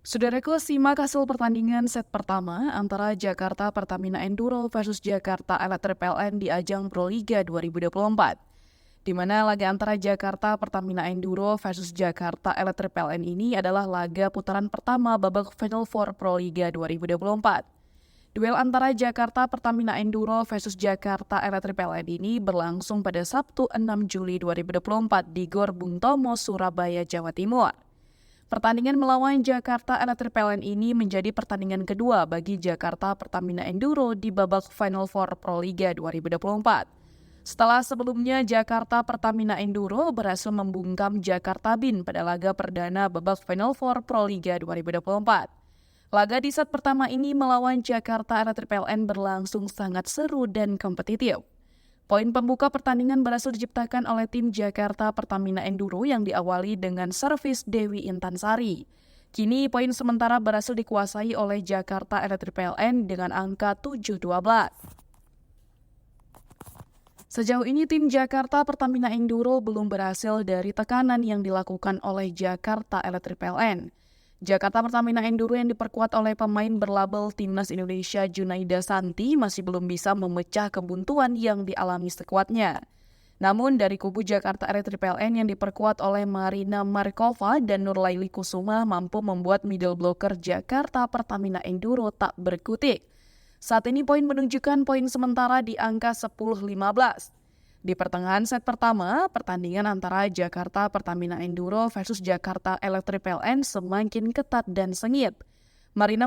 Saudaraku, simak hasil pertandingan set pertama antara Jakarta Pertamina Enduro versus Jakarta Electric PLN di ajang Proliga 2024. Di mana laga antara Jakarta Pertamina Enduro versus Jakarta Electric PLN ini adalah laga putaran pertama babak Final Four Proliga 2024. Duel antara Jakarta Pertamina Enduro versus Jakarta Electric PLN ini berlangsung pada Sabtu 6 Juli 2024 di Gor Bung Tomo, Surabaya, Jawa Timur. Pertandingan melawan Jakarta Electric PLN ini menjadi pertandingan kedua bagi Jakarta Pertamina Enduro di babak Final Four Proliga 2024. Setelah sebelumnya Jakarta Pertamina Enduro berhasil membungkam Jakarta Bin pada laga perdana babak Final Four Proliga 2024. Laga di set pertama ini melawan Jakarta Electric PLN berlangsung sangat seru dan kompetitif. Poin pembuka pertandingan berhasil diciptakan oleh tim Jakarta Pertamina Enduro yang diawali dengan servis Dewi Intansari. Kini poin sementara berhasil dikuasai oleh Jakarta Electric PLN dengan angka 7-12. Sejauh ini tim Jakarta Pertamina Enduro belum berhasil dari tekanan yang dilakukan oleh Jakarta Electric PLN. Jakarta Pertamina Enduro yang diperkuat oleh pemain berlabel Timnas Indonesia Junaida Santi masih belum bisa memecah kebuntuan yang dialami skuadnya. Namun dari kubu Jakarta Electric PLN yang diperkuat oleh Marina Markova dan Nurlaili Kusuma mampu membuat middle blocker Jakarta Pertamina Enduro tak berkutik. Saat ini poin menunjukkan poin sementara di angka 10-15. Di pertengahan set pertama, pertandingan antara Jakarta Pertamina Enduro versus Jakarta Electric PLN semakin ketat dan sengit. Marina